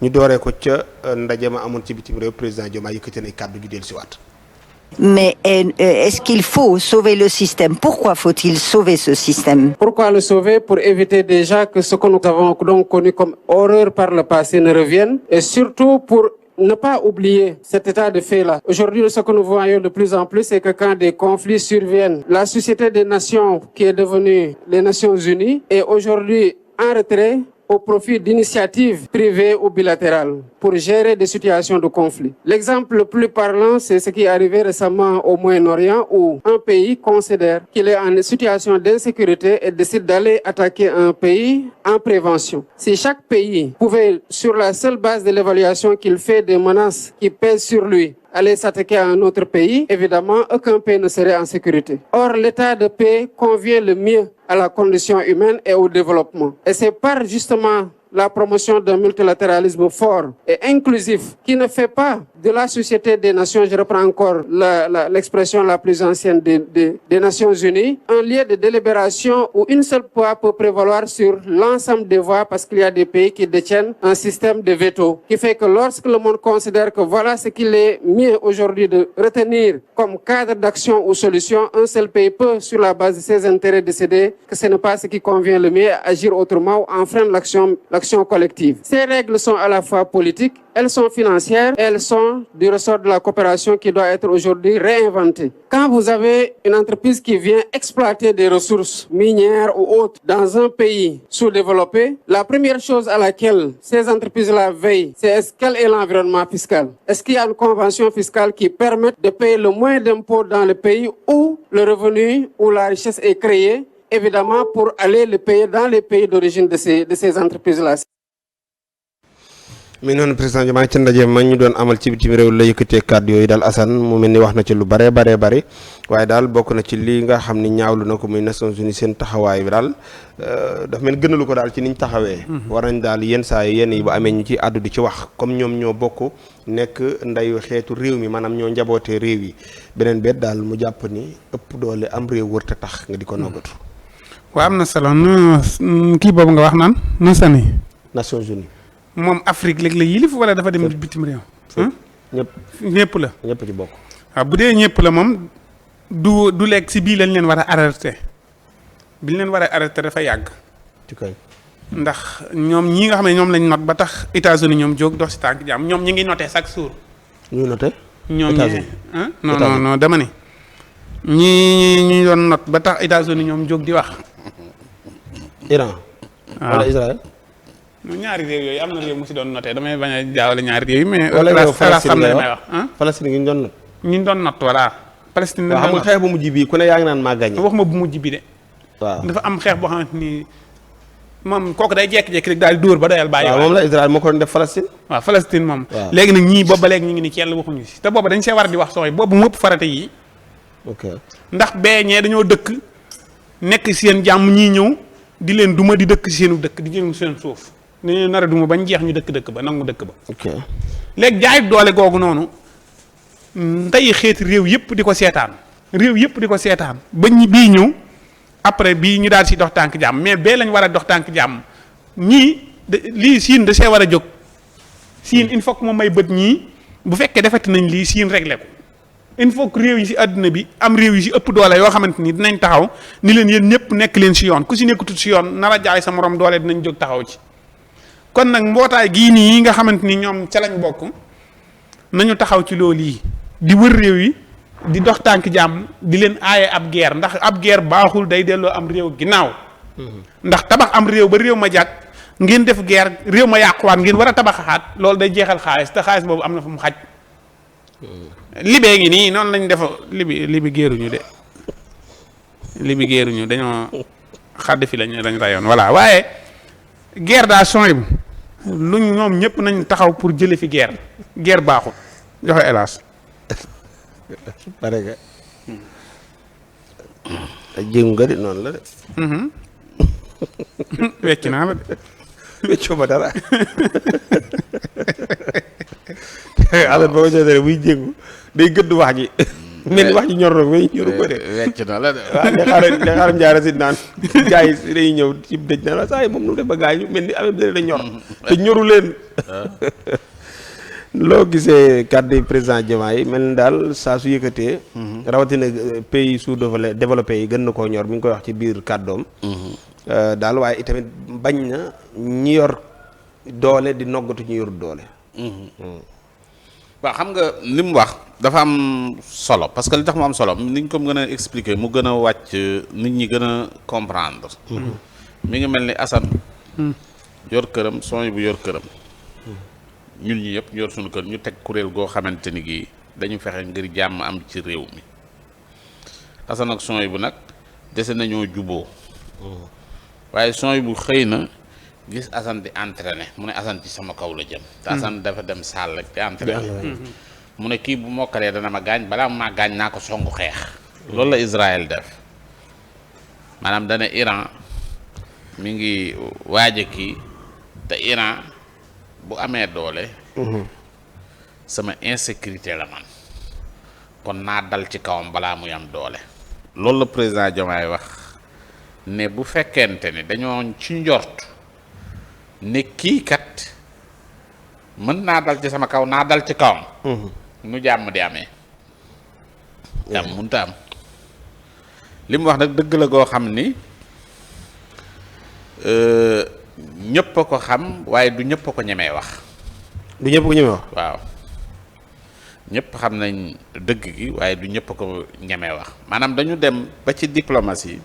ñu dooree ko ca ndaje ma amoon ci bitim réew président Diomaye yëkkati na kàddu gi dellusiwaat. Mais est-ce qu'il faut sauver le système? Pourquoi faut-il sauver ce système? Pourquoi le sauver? Pour éviter déjà que ce que nous avons donc connu comme horreur par le passé ne revienne, et surtout pour ne pas oublier cet état de fait-là. Aujourd'hui, ce que nous voyons de plus en plus, c'est que quand des conflits surviennent, la Société des Nations, qui est devenue les Nations Unies, est aujourd'hui en retrait au profit d'initiatives privées ou bilatérales pour gérer des situations de conflit. L'exemple le plus parlant, c'est ce qui est arrivé récemment au Moyen-Orient, où un pays considère qu'il est en situation d'insécurité et décide d'aller attaquer un pays en prévention. Si chaque pays pouvait, sur la seule base de l'évaluation qu'il fait des menaces qui pèsent sur lui, aller s'attaquer à un autre pays, évidemment, aucun pays ne serait en sécurité. Or, l'état de paix convient le mieux à la condition humaine et au développement. Et c'est par justement la promotion d'un multilatéralisme fort et inclusif qui ne fait pas de la Société des Nations, je reprends encore l'expression la plus ancienne des Nations Unies, un lieu de délibération où une seule voix peut prévaloir sur l'ensemble des voix parce qu'il y a des pays qui détiennent un système de veto qui fait que lorsque le monde considère que voilà ce qu'il est mieux aujourd'hui de retenir comme cadre d'action ou solution, un seul pays peut, sur la base de ses intérêts, décider que ce n'est pas ce qui convient le mieux, agir autrement ou enfreindre l'action collective. Ces règles sont à la fois politiques, elles sont financières, elles sont du ressort de la coopération qui doit être aujourd'hui réinventée. Quand vous avez une entreprise qui vient exploiter des ressources minières ou autres dans un pays sous-développé, la première chose à laquelle ces entreprises-là veillent, c'est quel est l'environnement fiscal? Est-ce qu'il y a une convention fiscale qui permette de payer le moins d'impôts dans le pays où le revenu ou la richesse est créée, évidemment pour aller le payer dans les pays d'origine de ces entreprises-là. mi noonu président Diomaye ci ndaje ma ñu doon amal ci bitim réew la yëkkatee kàddu yooyu daal Assane mu mel ni wax na ci lu bare waaye daal bokk na ci lii nga xam ni ñaawlu na ko muy Nations Unies seen taxawaay bi daal dafa mel gënalu ko daal ci niñ taxawee. war nañ daal yenn yi bu amee ñu ci àddu di ci wax comme ñoom ñoo bokk nekk ndeyu xeetu réew mi maanaam ñoo njabootee réew yi beneen bet daal mu jàpp ni ëpp doole am réew wër te tax nga di ko noggatu. waaw am na solo kii boobu nga wax naan Nations Unies. moom Afrique léegi la yilif wala dafa dem bitim réew. ñëpp la. ñëpp ci bokk. waaw bu dee ñëpp la moom du lekk si bii lañ leen war a arrêté bi ñu leen war a arrêté dafa yàgg. ci kay. ndax ñoom ñii nga xam ne ñoom lañ not ba tax États-Unis ñoom jóg dox si tànk jàmm ñoom ñi ngi noté chaque jour. ñuy noté. ñoom non dama ne. ñi doon not ba tax États-Unis ñoom jóg di wax. Iran. wala Israël. ñaari réew yooyu am na réew mu si doon noté damay bañ a jaawale ñaari réew yi mais. wala yow xam na li may wax Palestine gi ñu doon not. ñu doon not voilà. Palestine waaw xam nga xeex bu mujj bii ku ne yaa ngi naan maa gagné. wax ma bu mujj bi de. waaw dafa am xeex boo xamante ni moom kooku day jékki-jékki rek daal di dóor ba doyal bàyyi. waaw moom la Israël moo ko doon def Palestine. waaw Palestine moom. waaw léegi nag ñii boobu ba léegi ñu ngi ni kenn waxuñu si te boobu dañ see war di wax sooy boobu mu ëpp farate yi. ok ndax ñee dañoo dëkk nekk seen jàmm ñii ñëw di leen duma di dëkk seenu dëkk di jël seen suuf dañuy nar a duma bañ jeex ñu dëkk ba nangu dëkk ba. ok léegi jaay doole googu noonu tey xeeti réew yëpp di ko seetaan ba ñi bii ñëw après bii ñu daal si dox tànk jàmm mais bee lañ war a dox tànk jàmm ñii lii siin da see war a jóg siin il faut que moom may bët ñii bu fekkee defati nañ lii siin réglé ko il faut que réew yi si àdduna bi am réew yi si ëpp doole yoo xamante ni dinañ taxaw ni leen yéen ñëpp nekk leen si yoon ku si nekkutut si yoon nar a jaay sa morom doole dinañ jóg taxaw ci. kon nag mbootaay gii nii yi nga xamante ni ñoom ca lañ bokk nañu taxaw ci loolu yi di wër réew yi di dox tànk jàmm di leen aaye ab guerre ndax ab guerre baaxul day delloo am réew ginnaaw. ndax tabax am réew ba réew ma jàkk ngeen def guerre réew ma yàquwaat ngeen war a tabaxaat loolu day jeexal xaalis te xaalis boobu am na fu mu xaj. libee ngi nii noonu lañ def libi géeruñu de libi géeruñu dañoo xadd fi lañ rayoon voilà waaye guerre daa sony bu luñ ñoom ñëpp nañ taxaw pour jële fi guerre baaxul joxe hélas pare nga jéem nga de noonu la de. wecc naa la de. weccoo ma dara. alal ba ma jox dara buy jéngu day gëdd wax ji. mel ni wax ji ñor na ko ñoru ko de. wecc na la de. waaw li xaaram njaara si naan gars yi dañuy ñëw ci dëj na la saa yi moom nu def ba gars yi mel ni affaire bi da ñor te ñoru leen. loo gisee kàddu président Diomaye mel ni daal saa su yëkkatee. rawatina pays sous-développé yi gën na koo ñor mi ngi koy wax ci biir kàddoom. daal waaye itamit bañ na ñi yor doole di noggatu ñu yor doole. waaw xam nga li mu wax dafa am solo parce que li tax mu am solo ni ñu ko gën a expliquer mu gën a wàcc nit ñi gën a comprendre. mi ngi mel ni Assane. yor këram son bu yor këram. ñun ñi yëpp yor suñu kër ñu teg kuréel goo xamante ni gii dañu fexe ngir jàmm am ci réew mi Assane ak son bu nag dese nañoo juboo waaye son bu xëy na gis Assane di entraîné mu ne Assane ci sama kaw la jëm te Assane dafa dem salle rek di entraîné mu ne kii bu mokkalee dana ma gaañ balaa maa gaañ naa ko songu xeex loolu la Israël def maanaam dana Iran mi ngi waaja kii te Iran bu amee doole sama insécurité la man kon naa dal ci kawam balaa muy am doole loolu la président Diomaye wax ne bu fekkente ni dañoo ci njort ne kii kat mën naa dal ci sama kaw naa dal ci kawam nu jàmm di amee jàmm mënta am li mu wax nag dëgg la goo xam ni ñëpp a ko xam waaye du ñëpp a ko ñemee wax. du ñëpp ko ñemee wax. waaw ñëpp xam nañ dëgg gi waaye du ñëpp a ko ñemee wax maanaam dañu dem ba ci diplomatie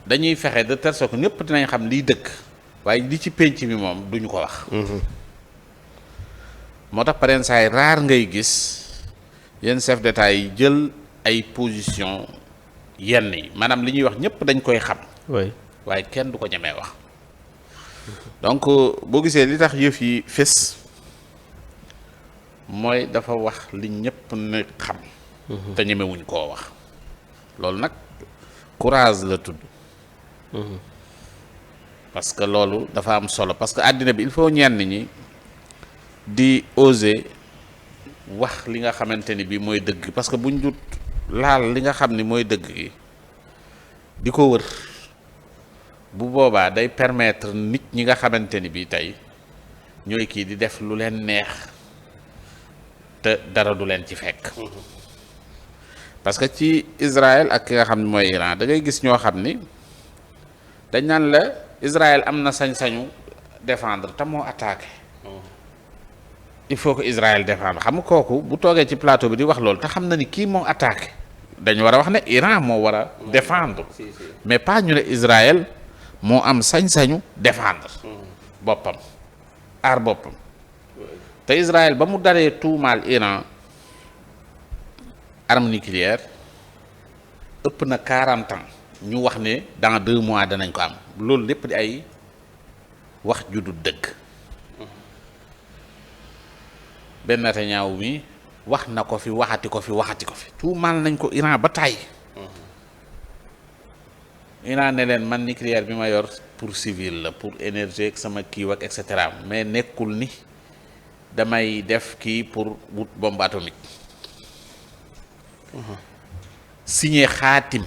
dañuy fexe de telle sorte que ñëpp dinañ xam liy dëgg waaye li ci pénc mi moom duñu ko wax. moo tax pareen saay raar ngay gis yenn chef d'état yi jël ay position yenn yi maanaam li ñuy wax ñëpp dañ koy xam. waaye kenn du ko ñemee wax donc boo gisee li tax yëf yi fés mooy dafa wax li ñëpp ne xam te ñemewuñ koo wax loolu nag courage la tudd parce que loolu dafa am solo parce que àddina bi il faut ñenn ñi di oser wax li nga xamante ni bi mooy dëgg parce que buñ dut laal li nga xam ni mooy dëgg gi di ko wër bu boobaa day permettre nit ñi nga xamante ni bii tey ñooy kii di def lu leen neex te dara du leen ci fekk parce que ci Israël ak ki nga xam ne mooy Iran da ngay gis ñoo xam ni dañ naan la Israël am na sañ-sañu défendre te moo attaqué il faut que Israël défendre xam nga kooku bu toogee ci plateau bi di wax loolu te xam na ni kii moo attaqué dañu war a wax ne Iran moo war a défendre mais pas ñu ne Israël moo am sañ-sañu défendre boppam aar boppam te Israël ba mu daree tuumaal Iran arme nucléaire ëpp na 40 ans ñu wax ne dans 2 mois danañ ko am loolu lépp di ay wax ju du dëgg benn Netanyahu mi wax na ko fi waxati ko fi tuumaal nañ ko Iran ba tàyyi Iran ne leen man nucléaire bi ma yor pour civil la pour énergie ak sama kii ak et cetera mais nekkul ni damay def kii pour wut bombe atomique signé xaatim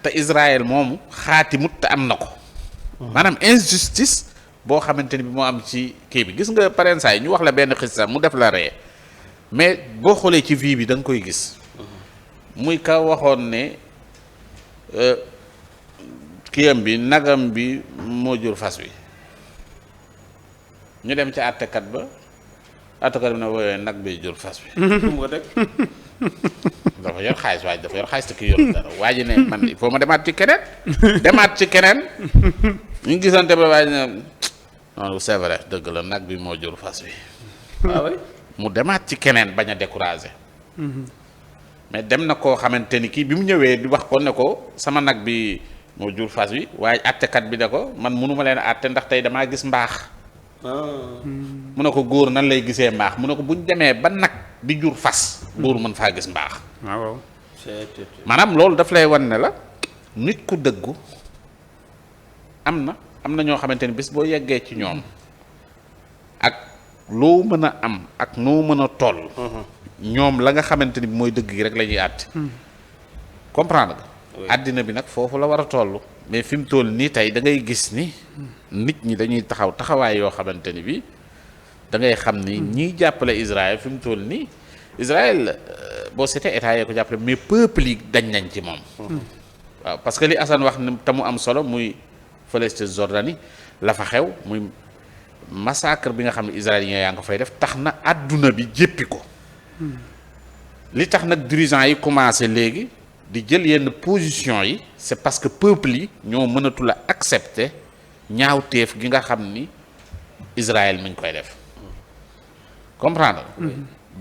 te Israël moomu xaatimut te am na ko maanaam injustice boo xamante ni bi moo am ci kii bi gis nga pareen saa yi ñu wax la benn xista mu def la ree mais boo xoolee ci vie bi da nga koy gis muy ka waxoon ne kiyam bi nagam bi moo jur fas wi ñu dem ci àttekat ba àttekat bi ne woowee nag bi jur fas wi mu ko teg dafa yor xaalis waaye dafa yor xaalis te kii yor dara waa ji ne man il faut ma demaat ci keneen ñu gisante ba waa ji ne non c'est vrai dëgg la nag bi moo jur fas wi waaw mu demaat ci keneen bañ a décourager mais dem na koo xamante ni kii bi mu ñëwee di wax ko ne ko sama nag bi moo jur fas wi waaye àttekat bi ne ko man mënuma leen a àtte ndax tey damaa gis mbaax mu ne ko góor nan lay gisee mbaax mu ne ko buñ demee ba nag di jur fas góor mën faa gis mbaax waaw maanaam loolu daf lay wan ne la nit ku dëggu am na ñoo xamante ni bis boo yeggee ci ñoom ak loo mën a am ak noo mën a toll ñoom la nga xamante ni mooy dëgg gi rek la ñuy àtte. comprendre nga. àddina bi nag foofu la war a toll. mais fi mu toll nii tey da ngay gis ni. nit ñi dañuy taxawaay yoo xamante ni bi da ngay xam ni ñiy jàppale Israël fi mu toll nii Israël boo seetee état yee ko jàppale mais peuple yi dañ nañ ci moom. waaw parce que li Assane wax ni te mu am solo muy fële ca Jordanie la fa xew muy massacre bi nga xam ne israélien yaa nga fay def tax na àdduna bi jéppi ko. li tax nag dirigeants yi commencé léegi di jël yenn position yi c'est parce que peuple yi ñoo mënatul a accepter ñaawteef gi nga xam ni Israël mi ngi koy def comprendre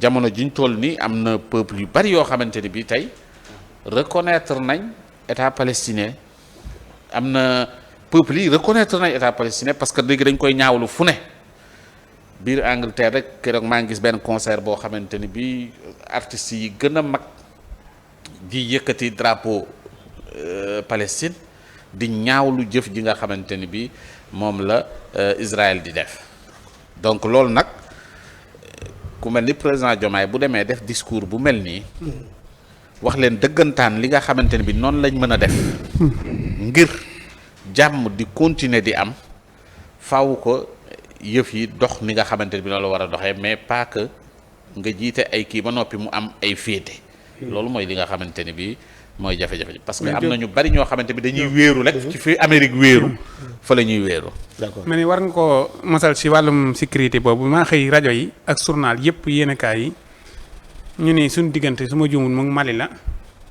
jamono jiñ toll nii am na peuple yu bari yoo xamante ni bii tey reconnaître nañ état palestinien am na peuple yi reconnaître nañ état palestinien parce que léegi dañ koy ñaawlu fu ne biir Angleterre rek keroog maa ngi gis benn concert boo xamante ni bii artistes yi gën a mag di yëkkati drapeau Palestine di ñaawlu jëf ji nga xamante ni bii moom la Israël di def donc loolu nag ku mel ni président Diomaye bu demee def discours bu mel nii wax leen dëggantaan li nga xamante ni bi noonu lañ mën a def ngir jàmm di continuer di am faaw ko yëf yi dox ni nga xamante ni bi noonu la war a doxee mais pas que nga jiite ay kii ba noppi mu am ay féete loolu mooy li nga xamante ni bi mooy jafe-jafe parce que am na ñu bari ñoo xamante bi dañuy wéeru rek ci fi Amérique wéeru fa la ñuy wéeru. d'accord mais ni war nga ko mosal si wàllum sécurité boobu maa xëy rajo yi ak journal yëpp yéenekaay yi ñu ni suñu diggante su ma juumul mu Mali la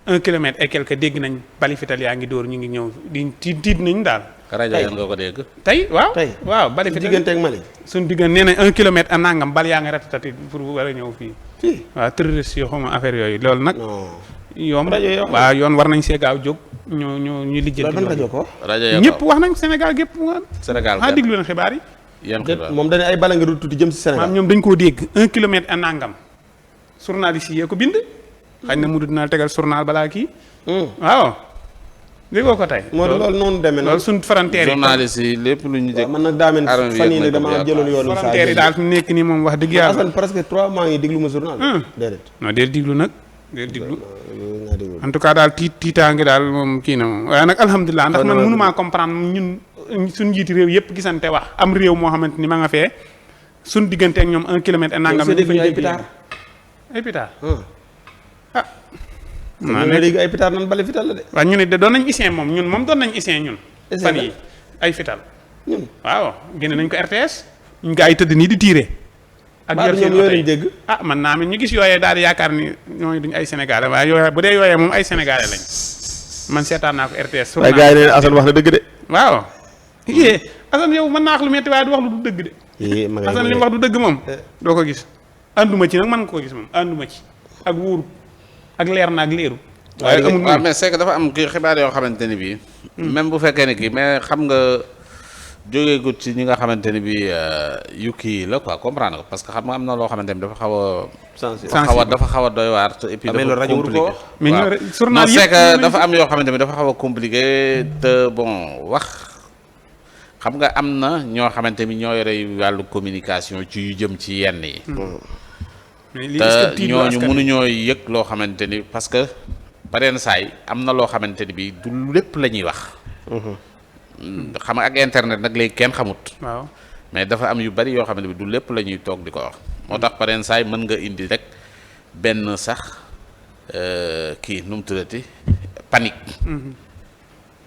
1 kilomètre et quelque dégg nañ bali fital yaa ngi dóor ñu ngi ñëw di tiit nañ daal. rajo yan nga ko dégg. tey waaw tey waaw bali fital diggante ak Mali. suñu diggante nee na 1 kilomètre a nangam bal yaa ngi ratatati pour war a ñëw fii. fii waaw terroriste yoo xam affaire yooyu loolu nag. non yoon rajo yoo xam waaw yoon war nañ see gaaw jóg ñu lijjanti. loolu ban rajo ko. rajo yoo ñëpp wax nañ Sénégal gépp Sénégal ah déglu leen xibaar yi. yan xibaar moom dañu ay bala nga dul tuuti jëm si Sénégal. maam ñoom dañ koo dégg 1 kilomètre a nangam journaliste yi ko bind. xañ na mu dinaa tegal journal balaa kii. waaw déggoo ko tey. moo loolu noonu demee loolu suñ frontière yi. journaliste yi lépp lu ñu dégg. man nag daa mel fan yii nag damaa jëloon yoonu saa frontière yi daal fi mu nekk nii moom wax dëgg yàlla. Assane presque 3 mois ngi déglu ma journal. déedéet. non deel diglu nag deel diglu. en tout cas daal tiitaange daal moom kii na moom waaye nag alhamdulilah ndax man mënumaa comprendre ñun suñ njiiti réew yëpp gisante wax am réew moo xamante ni ma nga fee suñ diggante ak ñoom 1 kilomètre et nangam. ay pitaar ay pitaar. maa ne léegi ay pitaar nan bale fital la de. waaw ñu ne de doon nañ isin moom ñun moom doon nañ isin ñun. fan yi ay fital. ñun waaw génne nañ ko RTS. ñu gaa yi tëdd nii di tiire. ak yor seen yooyu lañ dégg. ah man naa ñu gis yooyee daal di yaakaar ni ñooñu duñ ay sénégalais waaye yooyee bu dee yooyee moom ay sénégalais lañ man seetaan naa ko RTS. waaye gars yi ne Assane wax na dëgg de. waaw. Assane yow mën naa wax lu metti waaye du wax lu du dëgg de. Assane li mu wax du dëgg moom. doo ko gis ànduma ci nag mën nga koo gis moom ànduma ci ak wóoru ak leer na ak leeru. waaye amul waaw mais c'est que dafa am kii xibaar yoo xamante ni bii. même bu fekkee ne kii mais xam nga jógee gut ci ñi nga xamante ni bii yu kii la quoi comprendre ko parce que xam nga am na loo xamante ni dafa xaw a. dafa xaw a doy waar te et puis dafa compliqué. mais waaw non c'est que dafa am yoo xamante ni dafa xaw a compliqué te bon wax xam nga am na ñoo xamante ni ñoo yore wàllu communication ci yu jëm ci yenn yi. te ñooñu mënuñoo yëg loo xamante ni parce que pareen saay am na loo xamante ni bi du lépp la ñuy wax. xam nga ak internet nag léegi kenn xamut. waaw mais dafa am yu bari yoo xamante ni bi du lépp la ñuy toog di ko wax. moo tax pareen saay mën nga indi rek benn sax kii nu mu tuddati panique.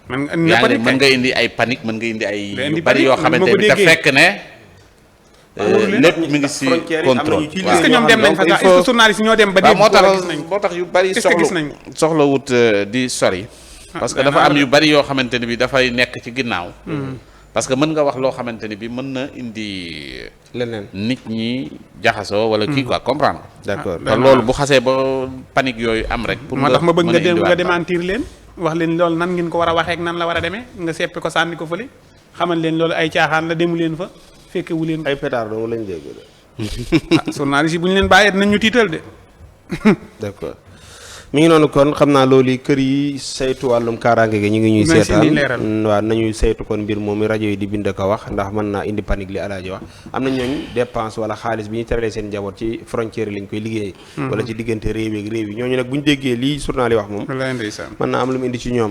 mën nga indi ay panique mën nga indi ay. yu bari yoo xamante ni te fekk ne. lépp mi ngi ci contrôle. est-ce que ñoom dem nañ fa sax est-ce que journaliste ñoo dem ba dégg moo tax yu bari soxla wut di sori parce que dafa am yu bari yoo xamante ni bi dafay nekk ci ginnaaw parce que mën nga wax loo xamante ni bi mën na indi leneen nit ñi jaxasoo wala kii quoi comprendre d'accord te loolu bu xasee ba panique yooyu am rek pour moo tax ma bëgg nga démentir leen wax leen loolu nan ngeen ko war a waxee ak nan la war a demee nga seppi ko sànni ko fële xamal leen loolu ay caaxaan la demu leen fa fekke wu leen ay pétard dong lañ dégg de. journaliste yi bu ñu leen bàyyee dinañ ñu tiital de. d'accord mi ngi noonu kon xam naa loolu kër yi saytu wàllum kaaraange gi ñu ngi ñuy seetaan waaw nañuy saytu kon mbir moom rajo yi di bind ko wax ndax mën naa indi panique li Alaaji wax am na ñooñ dépense wala xaalis bi ñu teralee seen njaboot ci frontière yi lañ koy liggéey wala ci diggante réew yi ñooñu nag bu ñu déggee lii journal yi wax moom mën naa am lu mu indi ci ñoom